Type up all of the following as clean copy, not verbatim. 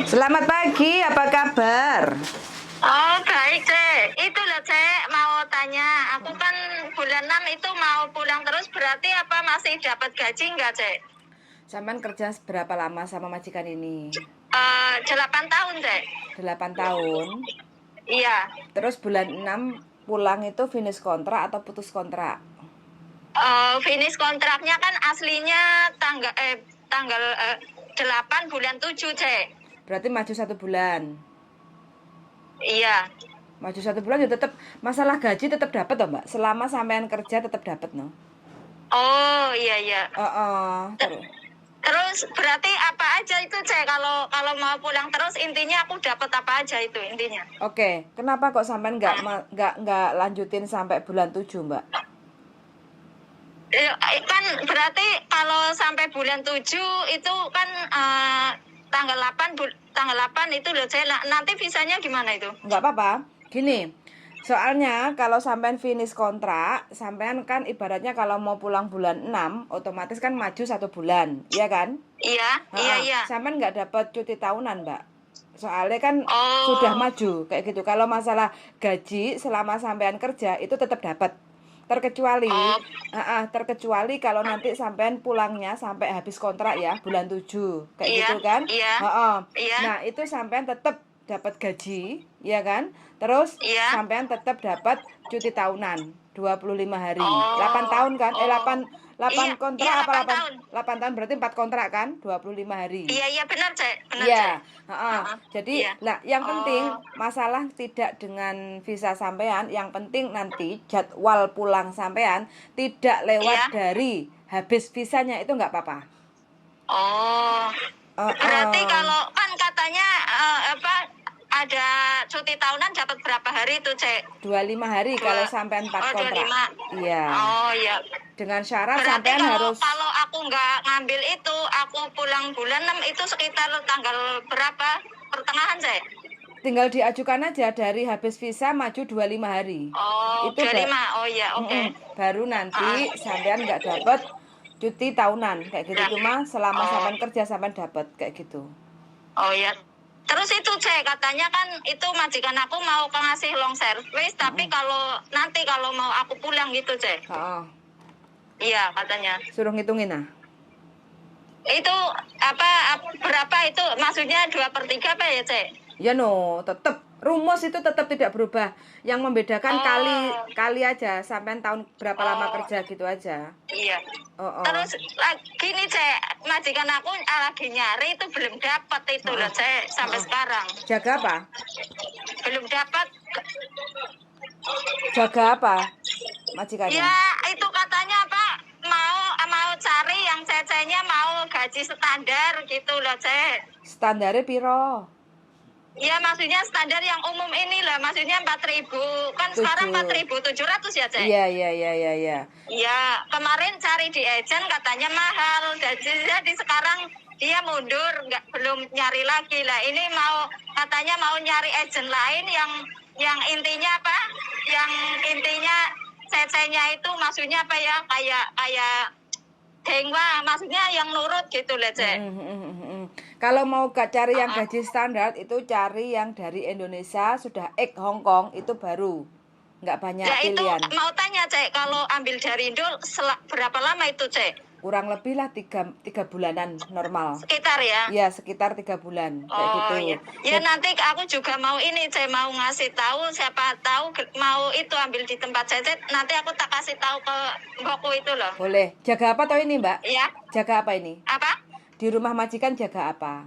Selamat pagi, apa kabar? Oh, baik, Cek. Itu loh, Cek, mau tanya. Aku kan bulan 6 itu mau pulang terus, berarti apa masih dapat gaji nggak, Cek? Sampean kerja berapa lama sama majikan ini? 8 tahun, Cek. 8 tahun. Iya. Terus bulan 6 pulang itu finish kontrak atau putus kontrak? Finish kontraknya kan aslinya tanggal 8 bulan 7, Cek. Berarti maju 1 bulan. Iya. Maju 1 bulan ya tetap masalah gaji tetap dapat toh, Mbak. Selama sampean kerja tetap dapat, no. Oh, iya, iya. Terus. Terus berarti apa aja itu, Cek? Kalau mau pulang terus intinya aku dapat apa aja itu intinya. Oke, kenapa kok sampean nggak lanjutin sampai bulan 7, Mbak? Kan berarti kalau sampai bulan 7 itu kan tanggal 8 itu loh, saya nanti visanya gimana itu? Nggak apa-apa. Gini, soalnya kalau sampean finish kontrak, sampean kan ibaratnya kalau mau pulang bulan 6 otomatis kan maju 1 bulan, iya kan? Iya, iya, iya. Sampean nggak dapat cuti tahunan, Mbak. Soalnya kan sudah Oh, maju kayak gitu. Kalau masalah gaji selama sampean kerja itu tetap dapat. Terkecuali, oh, terkecuali kalau nanti sampean pulangnya sampai habis kontrak ya, bulan 7 kayak iya, gitu kan? iya, iya, Nah, itu sampean tetap dapat gaji, ya kan? Terus iya. sampean tetap dapat cuti tahunan 25 hari. 8 Oh, tahun kan? oh, 8 iya, iya, kontrak apa 8 8? tahun. 8 tahun berarti 4 kontrak kan? 25 hari. Iya, iya, benar, Cek, benar, Cek. Iya, heeh. Heeh, Jadi, iya. nah yang penting Oh, masalah tidak dengan visa sampean, yang penting nanti jadwal pulang sampean tidak lewat iya. dari habis visanya itu nggak apa-apa. Oh, berarti Heeh. kalau kan katanya apa ada cuti tahunan dapat berapa hari itu, Cek? 25 hari kalau sampean 4 Oh, kontrak. 25. Iya. Oh, iya. Dengan syarat Berarti sampean kalau harus kalau aku nggak ngambil itu, aku pulang bulan 6 itu sekitar tanggal berapa? Pertengahan, Cek? tinggal diajukan aja dari habis visa maju 25 hari. Oh, Itu 25. Oh, iya, oke. baru Ah, nanti sampean nggak dapat cuti tahunan kayak gitu. udah. Cuma selama Oh, sampean kerja sampean dapat kayak gitu. oh, iya. Terus itu, Cek, katanya kan itu majikan aku mau ngasih long service, tapi kalau mau aku pulang gitu, Cek. Heeh. Iya, katanya. Suruh ngitungin nah. Itu berapa itu? Maksudnya 2/3 apa ya, Cek? Ya no, tetap rumus itu tetap tidak berubah. Yang membedakan kali Oh, kali aja sampean tahun berapa lama oh, kerja gitu aja. iya. Oh, oh. Terus lagi nih, Cek, majikan aku lagi nyari itu belum dapat itu loh, Cek, sampai Heeh. sekarang. Jaga apa? Belum dapat. Jaga apa? Majikannya. Ya, itu katanya apa? Mau cari yang cecenya mau gaji standar gitu loh, Cek. Standarnya piro? Ya, maksudnya standar yang umum ini lah, maksudnya 4.000. Kan sekarang 7. 4.700 ya, Cek? Iya, iya, iya, iya, iya. Iya, kemarin cari di agent katanya mahal. Jadi sekarang dia mundur, belum nyari lagi lah. Ini katanya mau nyari agent lain yang intinya apa? Yang intinya CC-nya itu maksudnya apa ya? Kayak dengwa, maksudnya yang nurut gitu lah, Cek. Kalau mau cari yang gaji standar itu cari yang dari Indonesia sudah Hong Kong itu baru nggak banyak Ya itu pilihan. mau tanya, Cek, kalau ambil dari Indo berapa lama itu, Cek? Kurang lebih lah 3 bulanan normal. Sekitar ya? Ya sekitar 3 bulan kayak Oh, gitu. iya. Ya nanti aku juga mau ini, saya mau ngasih tahu, siapa tahu mau itu ambil di tempat Cecet, nanti aku tak kasih tahu ke mbokku itu loh. Boleh. Jaga apa toh ini, Mbak? Ya, Jaga apa ini? apa? Di rumah majikan jaga apa?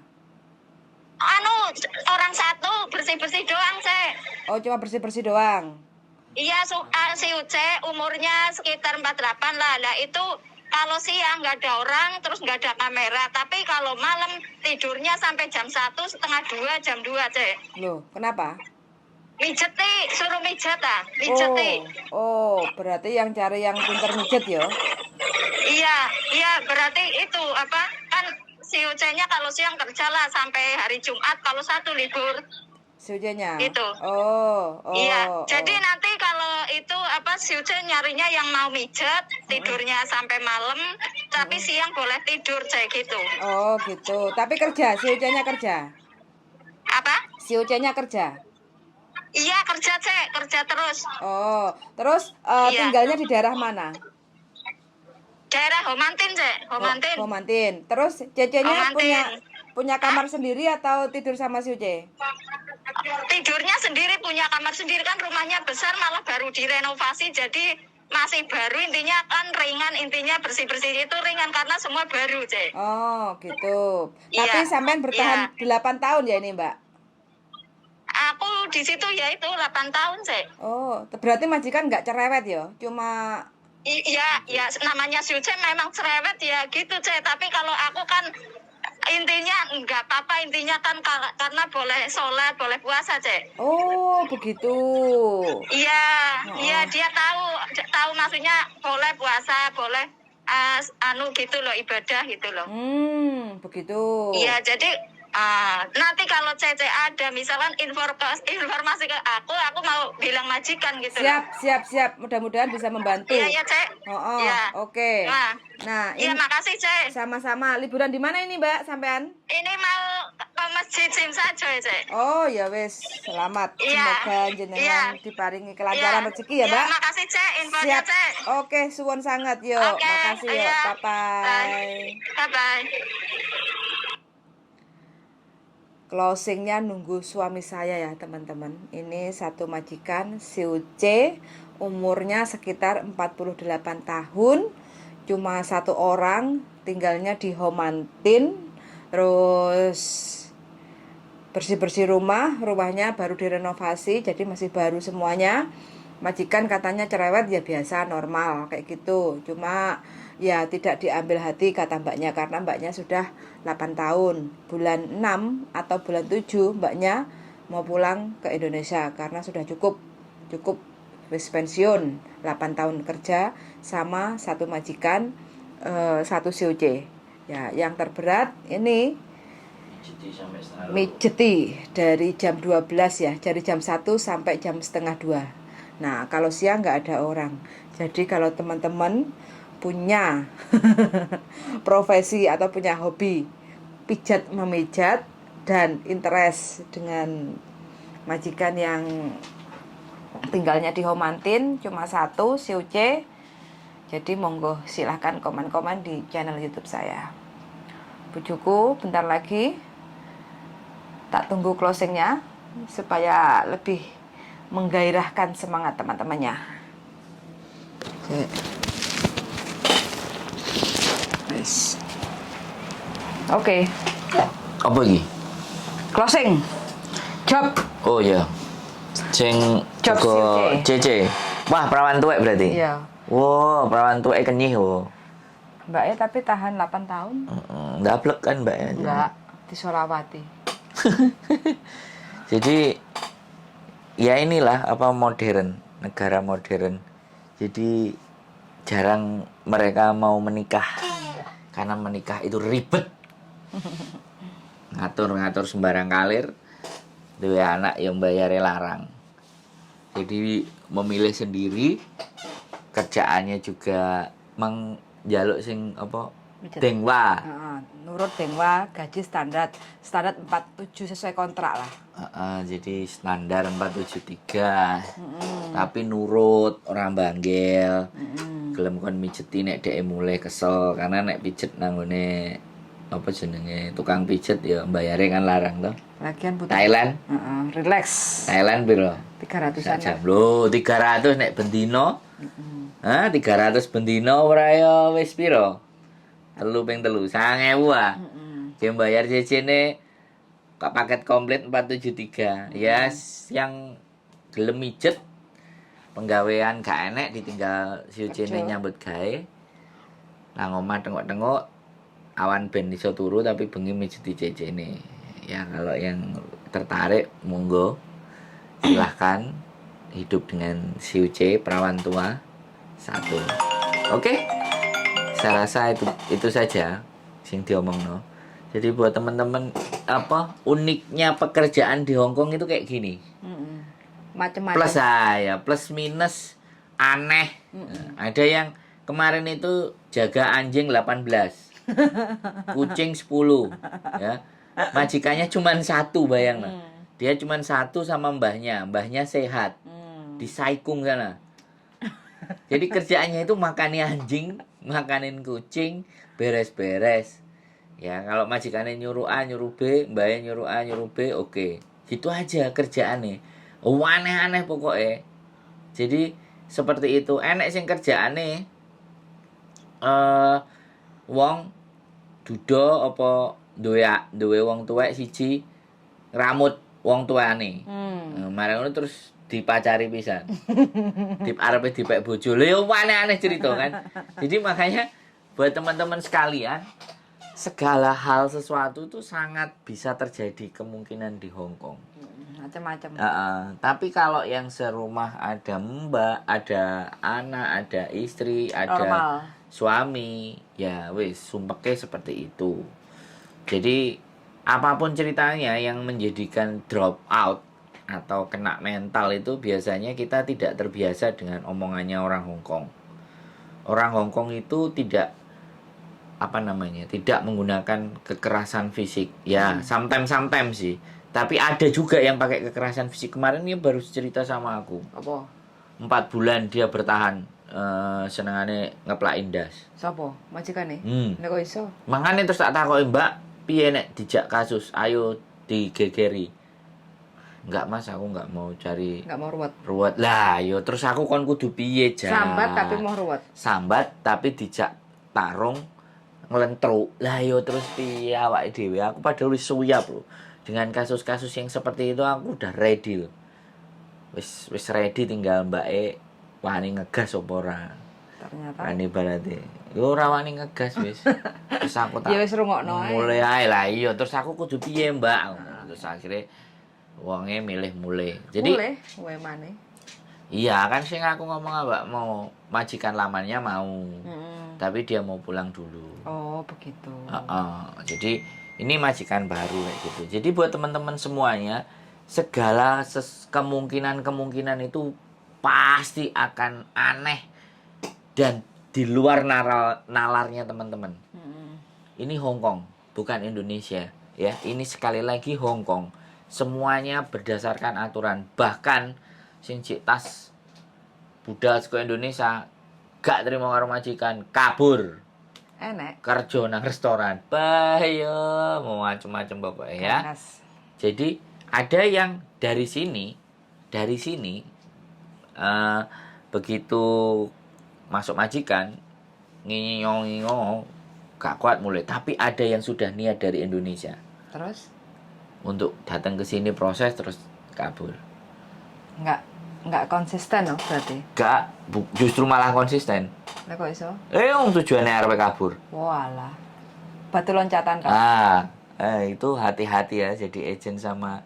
Orang satu bersih-bersih doang, Cek. Oh, cuma bersih-bersih doang. Iya, si Uce umurnya sekitar 48 lah. Lah itu kalau siang nggak ada orang, terus nggak ada kamera. Tapi kalau malam tidurnya sampai jam 1, setengah 2, jam 2, Cek. Loh, kenapa? Mijeti, suruh mijet ah, mijeti. Oh, berarti yang cari yang pinter mijet ya? Iya, iya, berarti itu apa? Kan si Uce-nya kalau siang kerja lah sampai hari Jumat, kalau satu libur. Sujenya. Gitu. Oh, Iya, oh, jadi oh. nanti kalau itu apa si Uce nyarinya yang mau mijet, tidurnya sampai malam, tapi siang boleh tidur, Cek, gitu. Oh, gitu. Tapi kerja, si Ujanya kerja. Si Uce-nya kerja. Iya kerja Cek, kerja terus. Oh, terus Iya. tinggalnya di daerah mana? Daerah Homantin Cek, Homantin. Homantin. Terus Cece-nya Homantin. punya kamar sendiri atau tidur sama si Uce? Tidurnya sendiri, punya kamar sendiri, kan rumahnya besar, malah baru direnovasi, jadi masih baru, intinya kan ringan, intinya bersih-bersih itu ringan karena semua baru Cek. Oh, gitu. Iya, Tapi sampean bertahan iya. 8 tahun ya ini, Mbak? Aku di situ ya itu 8 tahun Cek. Oh, berarti majikan nggak cerewet ya? Cuma Iya, ya namanya Suce memang cerewet ya gitu Cek. Tapi kalau aku kan intinya nggak apa-apa, intinya kan karena boleh sholat, boleh puasa Cek. oh, begitu. Iya, iya Oh, dia tahu maksudnya boleh puasa, boleh anu gitu loh, ibadah gitu loh. begitu. Iya, jadi nanti kalau Cece ada misalkan informasi ke aku mau bilang majikan gitu loh. Siap. Mudah-mudahan bisa membantu. Iya, iya, Cek. Oh, Iya. oke. Nah, Iya, ini makasih, Cek. sama-sama. Liburan di mana ini, Mbak, sampean? Ini mau ke masjid Sim saja, Cek. Oh, ya wes, selamat. Iya. Semoga jenengan Iya. diparingi kelancaran rezeki ya, Mbak. Iya, makasih, Cek. Infonya, Siap. Cek. Oke, suwun sangat yuk. Oke, Makasih yuk. iya. Bye-bye. Bye-bye. Closingnya nunggu suami saya ya teman-teman. Ini satu majikan si Uce, umurnya sekitar 48 tahun, cuma satu orang, tinggalnya di Homantin. Terus bersih-bersih rumahnya baru direnovasi, jadi masih baru semuanya. Majikan katanya cerewet, ya biasa normal kayak gitu, cuma ya tidak diambil hati kata mbaknya, karena mbaknya sudah 8 tahun, bulan 6 atau bulan 7 mbaknya mau pulang ke Indonesia karena sudah cukup wis pensiun, 8 tahun kerja sama satu majikan, satu COC ya. Yang terberat ini mijeti dari jam 12 ya, dari jam 1 sampai jam setengah 2. Nah, kalau siang nggak ada orang. Jadi kalau teman-teman punya profesi atau punya hobi pijat memijat dan interest dengan majikan yang tinggalnya di Homantin cuma satu, si Uce, jadi monggo silahkan komen-komen di channel YouTube saya. Bujuku, bentar lagi tak tunggu closingnya supaya lebih menggairahkan semangat teman-temannya. Nice. Oke. Apa lagi? Closing. Job. Oh iya. Sing Job ke CC. Wah, perawan tuwek berarti. Iya. Wow, perawan tuwek kenyih wo. Mbaknya tapi tahan 8 tahun. Ndablek kan Mbak ya. Enggak, di Solawati. Jadi ya inilah apa modern, negara modern. Jadi jarang mereka mau menikah. Karena menikah itu ribet. Ngatur-ngatur sembarang kalir. Dua anak yang bayarnya larang. Jadi memilih sendiri, kerjaannya juga jaluk sing apa dengwa. Nurut dengwa, gaji standar 47 sesuai kontrak lah. Jadi standar 473. Tapi nurut, orang banggel. Gelem kon mijeti nek dhek mulai kesel karena nek pijet nanggone apa jenenge tukang pijet ya bayare kan larang toh. Lagian butuh Thailand. Relax. Thailand piro? 300-an. Jam lho 300 nek bendino. 300 bendino ora ya wis piro? 3 ping 3 9.000 ah. Yang bayar CC-ne paket komplit 473. Ya yang gelem mijet penggawean gak enek ditinggal si Ucene nyambut gawe. Nang omah tengok-tengok awan ben iso turu tapi bengi mijeti CC-ne. Ya kalau yang tertarik monggo silahkan hidup dengan si Uce perawan tua 1. Oke. Saya rasa itu saja sing diomongno. Jadi buat teman-teman apa uniknya pekerjaan di Hong Kong itu kayak gini. Macam-macam. Plus plus minus aneh. Ada yang kemarin itu jaga anjing 18. Kucing 10 ya. Majikannya cuma 1 bayang. Dia cuma satu sama mbahnya sehat di Saikung sana. Jadi kerjaannya itu makani anjing, makanin kucing, beres-beres. Ya kalau majikannya nyuruh A, nyuruh B, mbahnya nyuruh A, nyuruh B, oke. Gitu aja kerjaannya. Aneh-aneh pokoknya. Jadi seperti itu. Enek sing kerjaannya wong duda apa duwe wong tuwek siji ngramut wong tuane. Marang ngono terus dipacari pisan. Arepe dipek bojo. Lha yo aneh-aneh cerita kan. Jadi makanya buat teman-teman sekalian, segala hal sesuatu itu sangat bisa terjadi kemungkinan di Hong Kong. Macam-macam. Tapi kalau yang serumah ada mbak, ada anak, ada istri, ada Normal. suami, ya wis sumpeke seperti itu. Jadi apapun ceritanya yang menjadikan drop out atau kena mental itu biasanya kita tidak terbiasa dengan omongannya orang Hong Kong. Orang Hong Kong itu tidak tidak menggunakan kekerasan fisik. Ya, sometimes sih. Tapi ada juga yang pakai kekerasan fisik. Kemarin dia baru cerita sama aku. Apa? 4 bulan dia bertahan senengane ngeplakin das. Sopo? Majikane? Nek kok iso? Makanya terus tak takoki, Mbak, piye nek dijak kasus, ayo digegeri. Enggak Mas, aku enggak mau cari Enggak mau ruwet. ruwet. Lah, yo terus aku kon kudu piye, Jan? Sambat tapi mau ruwet. Sambat tapi dijak tarung nglentruk. Lah yo terus piye awake dhewe? Aku padahal wis suyap lho. Dengan kasus-kasus yang seperti itu aku udah ready lho. Wis ready, tinggal mbake wani ngegas apa ora. Ternyata Wani berarti. Yo ora wani ngegas wis. Terus aku tak ya wis rungokno ae. mulai ae lah iya, terus aku kudu piye, Mbak? Terus akhirnya wonge milih mulai. Jadi mulai wae maneh. iya kan sing aku ngomong Mbak mau majikan lamanya mau. Tapi dia mau pulang dulu. Oh, begitu. Jadi ini majikan baru kayak gitu. Jadi buat teman-teman semuanya, segala kemungkinan itu pasti akan aneh dan di luar nalarnya teman-teman. Ini Hong Kong, bukan Indonesia, ya. Ini sekali lagi Hong Kong. Semuanya berdasarkan aturan. Bahkan sing cik tas budal saka Indonesia gak terima karo majikan, kabur. Enek. Kerja nang restoran. Bahaya, mau macam-macam pokoknya ya. Ganas. Jadi ada yang dari sini begitu masuk majikan nginyong gak kuat mulai. Tapi ada yang sudah niat dari Indonesia Terus untuk datang ke sini proses terus kabur. Enggak konsisten loh berarti. Gak, justru malah konsisten. Nek kok iso? Wong tujuannya arep kabur. Walah. Batu loncatan kan. Itu hati-hati ya jadi agent sama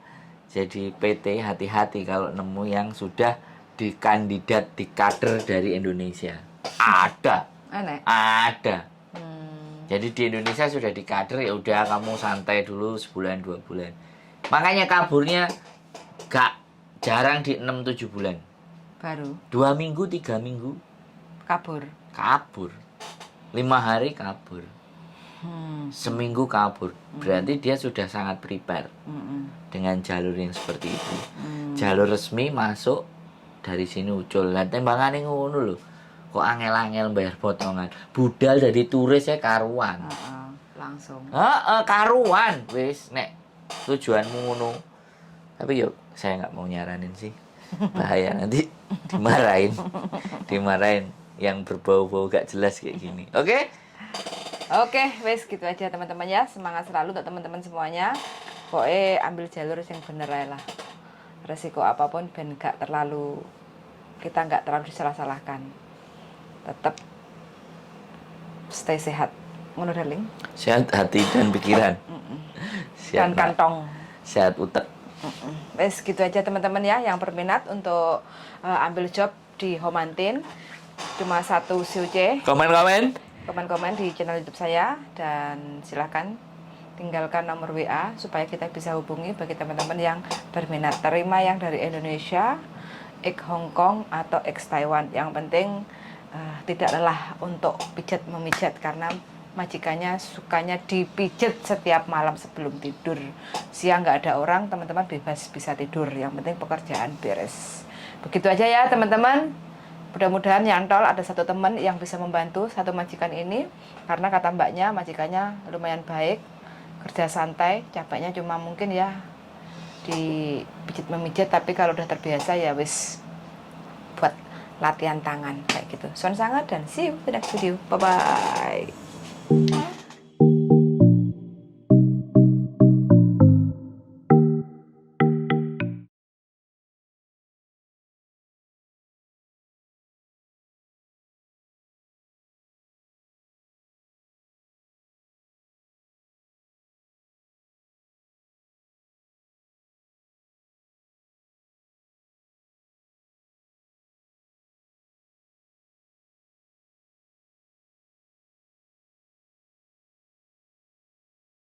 jadi PT, hati-hati kalau nemu yang sudah dikandidat di kader dari Indonesia. Ada. Enek. Ada. Jadi di Indonesia sudah di kader, ya udah kamu santai dulu sebulan 2 bulan. Makanya kaburnya gak jarang di 6-7 bulan. Baru 2 minggu, 3 minggu kabur. 5 hari kabur. Seminggu kabur. Berarti dia sudah sangat prepare dengan jalur yang seperti itu. Jalur resmi masuk dari sini ucul. Lah tembangane ngono lho. Kok angel-angel bayar potongan. Budal dari turis ya karuan. Langsung. Karuan wis nek tujuanmu ngono. Tapi yuk saya nggak mau nyaranin sih. Bahaya nanti dimarahin yang berbau-bau gak jelas kayak gini. Oke? Oke, wes gitu aja teman-teman ya. Semangat selalu untuk teman-teman semuanya. Pokoknya ambil jalur yang bener aja lah. Resiko apapun ben kita nggak terlalu disalah-salahkan. Tetap stay sehat. Ngono darling. Sehat hati dan pikiran. Dan kantong. Sehat utek. Wes gitu aja teman-teman ya yang berminat untuk ambil job di Homantin. Cuma 1 COC. Komen-komen di channel YouTube saya dan silakan tinggalkan nomor WA supaya kita bisa hubungi bagi teman-teman yang berminat. Terima yang dari Indonesia, ex Hong Kong atau ex Taiwan. Yang penting tidak lelah untuk memijat karena majikannya sukanya dipijet setiap malam sebelum tidur. Siang nggak ada orang, teman-teman bebas bisa tidur. Yang penting pekerjaan beres. Begitu aja ya teman-teman. Mudah-mudahan nyantol ada satu teman yang bisa membantu satu majikan ini. Karena kata mbaknya, majikannya lumayan baik, kerja santai, capeknya cuma mungkin ya dipijit-memijit, tapi kalau udah terbiasa ya wis buat latihan tangan kayak gitu. Son sangat dan see you the next video. Bye bye.